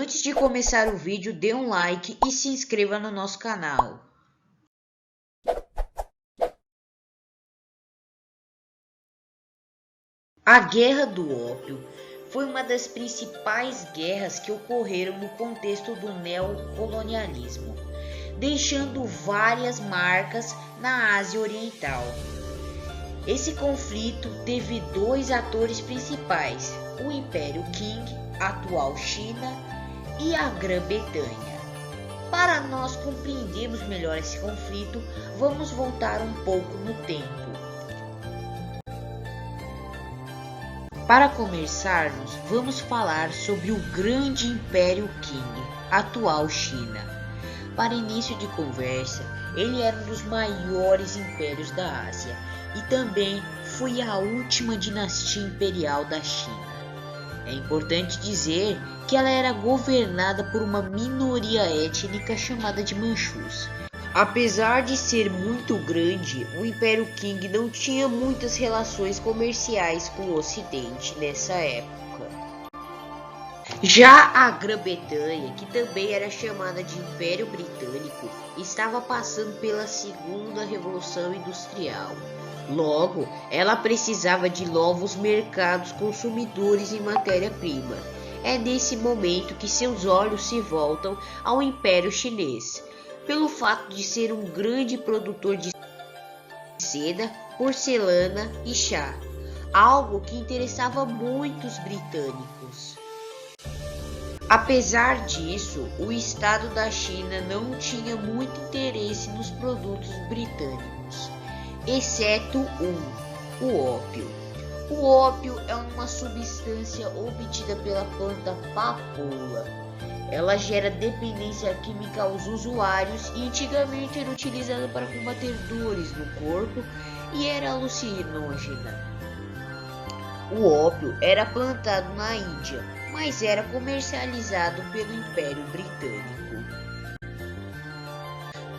Antes de começar o vídeo, dê um like e se inscreva no nosso canal. A Guerra do Ópio foi uma das principais guerras que ocorreram no contexto do neocolonialismo, deixando várias marcas na Ásia Oriental. Esse conflito teve dois atores principais, o Império Qing, atual China, e a Grã-Bretanha. Para nós compreendermos melhor esse conflito, vamos voltar um pouco no tempo. Para começarmos, vamos falar sobre o grande Império Qing, atual China. Para início de conversa, ele era um dos maiores impérios da Ásia e também foi a última dinastia imperial da China. É importante dizer que ela era governada por uma minoria étnica chamada de Manchus. Apesar de ser muito grande, o Império Qing não tinha muitas relações comerciais com o Ocidente nessa época. Já a Grã-Bretanha, que também era chamada de Império Britânico, estava passando pela Segunda Revolução Industrial. Logo, ela precisava de novos mercados consumidores em matéria-prima. É nesse momento que seus olhos se voltam ao Império Chinês, pelo fato de ser um grande produtor de seda, porcelana e chá, algo que interessava muito os britânicos. Apesar disso, o Estado da China não tinha muito interesse nos produtos britânicos, exceto o ópio. O ópio é uma substância obtida pela planta papoula. Ela gera dependência química aos usuários e antigamente era utilizada para combater dores no corpo e era alucinógena. O ópio era plantado na Índia, mas era comercializado pelo Império Britânico.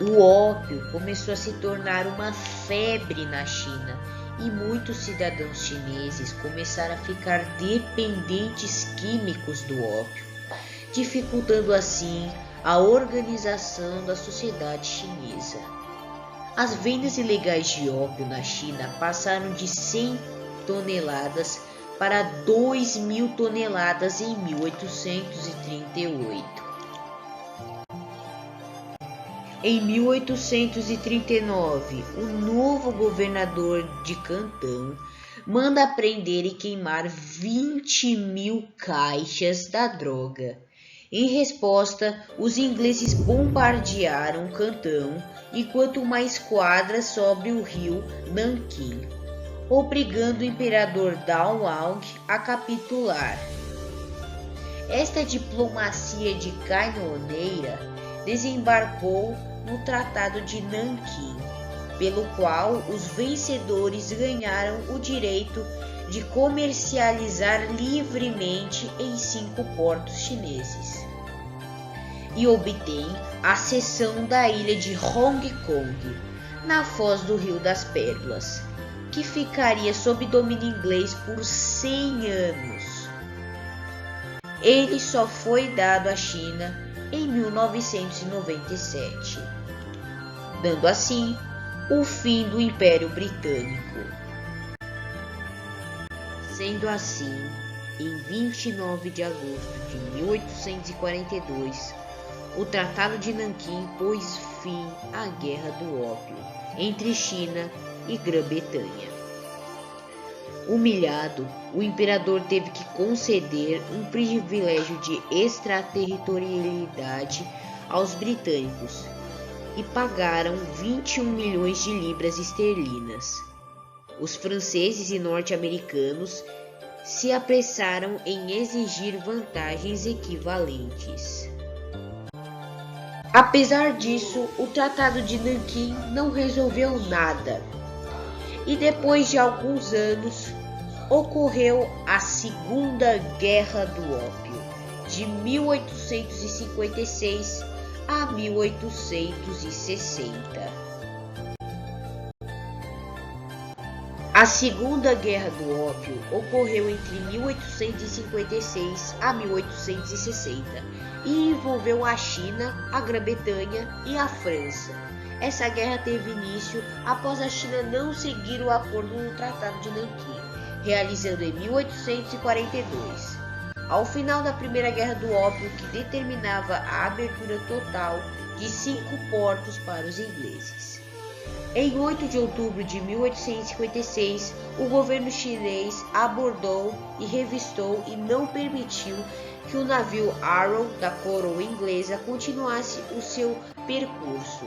O ópio começou a se tornar uma febre na China e muitos cidadãos chineses começaram a ficar dependentes químicos do ópio, dificultando assim a organização da sociedade chinesa. As vendas ilegais de ópio na China passaram de 100 toneladas para 2.000 toneladas em 1838. Em 1839, o novo governador de Cantão manda prender e queimar 20.000 caixas da droga. Em resposta, os ingleses bombardearam Cantão enquanto uma esquadra sobre o rio Nanquim, obrigando o imperador Dao Wang a capitular. Esta diplomacia de canhoneira desembarcou no Tratado de Nanquim, pelo qual os vencedores ganharam o direito de comercializar livremente em 5 portos chineses e obtém a cessão da ilha de Hong Kong, na foz do Rio das Pérolas, que ficaria sob domínio inglês por 100 anos. Ele só foi dado à China em 1997, dando assim o fim do Império Britânico. Sendo assim, em 29 de agosto de 1842, o Tratado de Nanquim pôs fim à Guerra do Ópio entre China e Grã-Bretanha. Humilhado, o imperador teve que conceder um privilégio de extraterritorialidade aos britânicos e pagaram 21 milhões de libras esterlinas. Os franceses e norte-americanos se apressaram em exigir vantagens equivalentes. Apesar disso, o Tratado de Nanquim não resolveu nada, e depois de alguns anos ocorreu a Segunda Guerra do Ópio, de 1856 a 1860. A Segunda Guerra do Ópio ocorreu entre 1856 a 1860 e envolveu a China, a Grã-Bretanha e a França. Essa guerra teve início após a China não seguir o acordo no Tratado de Nanquim, realizando em 1842. Ao final da Primeira Guerra do Ópio, que determinava a abertura total de 5 portos para os ingleses. Em 8 de outubro de 1856, o governo chinês abordou e revistou e não permitiu que o navio Arrow da coroa inglesa continuasse o seu percurso.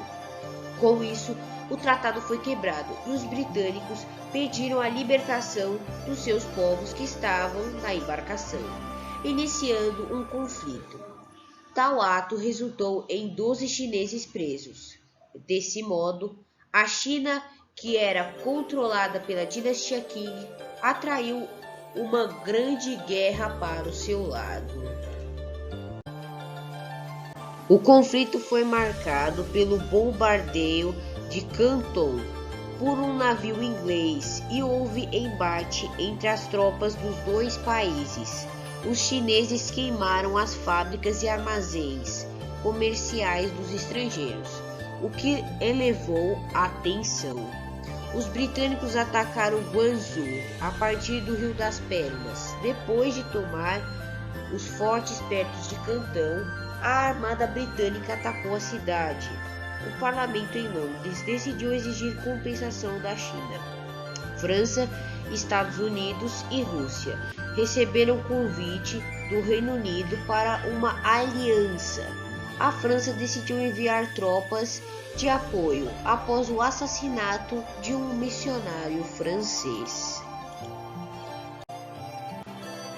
Com isso, o tratado foi quebrado e os britânicos pediram a libertação dos seus povos que estavam na embarcação, iniciando um conflito. Tal ato resultou em 12 chineses presos. Desse modo, a China, que era controlada pela dinastia Qing, atraiu uma grande guerra para o seu lado. O conflito foi marcado pelo bombardeio de Canton por um navio inglês e houve embate entre as tropas dos dois países. Os chineses queimaram as fábricas e armazéns comerciais dos estrangeiros, o que elevou a tensão. Os britânicos atacaram Guangzhou a partir do Rio das Pérolas. Depois de tomar os fortes perto de Cantão, a armada britânica atacou a cidade. O parlamento em Londres decidiu exigir compensação da China. França, Estados Unidos e Rússia receberam convite do Reino Unido para uma aliança. A França decidiu enviar tropas de apoio após o assassinato de um missionário francês.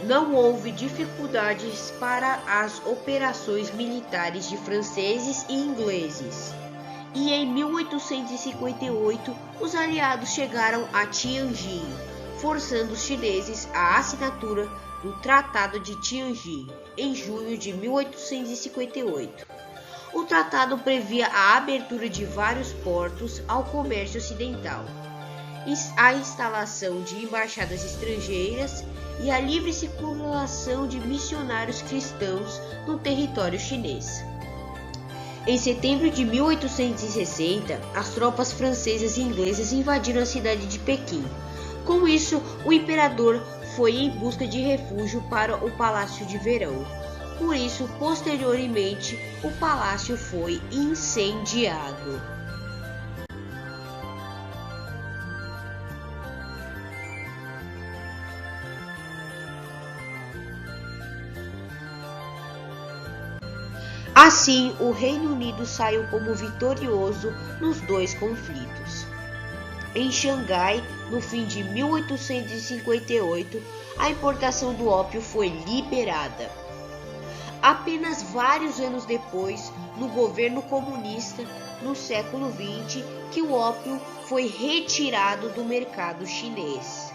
Não houve dificuldades para as operações militares de franceses e ingleses, e em 1858 os aliados chegaram a Tianjin, forçando os chineses à assinatura do Tratado de Tianjin em junho de 1858. O tratado previa a abertura de vários portos ao comércio ocidental, a instalação de embaixadas estrangeiras e a livre circulação de missionários cristãos no território chinês. Em setembro de 1860, as tropas francesas e inglesas invadiram a cidade de Pequim. Com isso, o imperador foi em busca de refúgio para o Palácio de Verão. Por isso, posteriormente, o palácio foi incendiado. Assim, o Reino Unido saiu como vitorioso nos dois conflitos. Em Xangai, no fim de 1858, a importação do ópio foi liberada. Apenas vários anos depois, no governo comunista, no século XX, que o ópio foi retirado do mercado chinês.